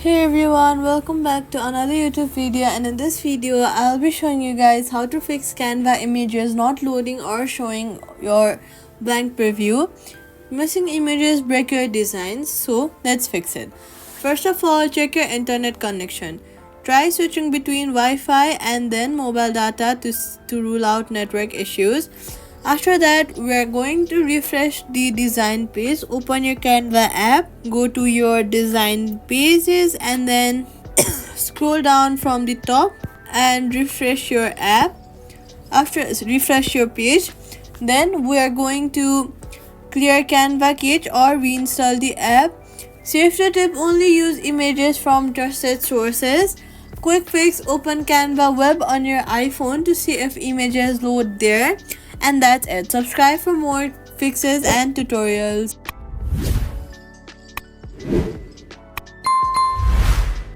Hey everyone, welcome back to another YouTube video, and in this video I'll be showing you guys how to fix Canva images not loading or showing your blank preview. Missing images break your designs, so let's fix it. First of all, check your internet connection. Try switching between Wi-Fi and then mobile data to rule out network issues. After that, we're going to refresh the design page. Open your Canva app, go to your design pages, and then scroll down from the top and refresh your app. After refresh your page, then we are going to clear Canva cache or reinstall the app. Safety tip: only use images from trusted sources. Quick fix: open Canva web on your iPhone to see if images load there. And that's it. Subscribe for more fixes and tutorials.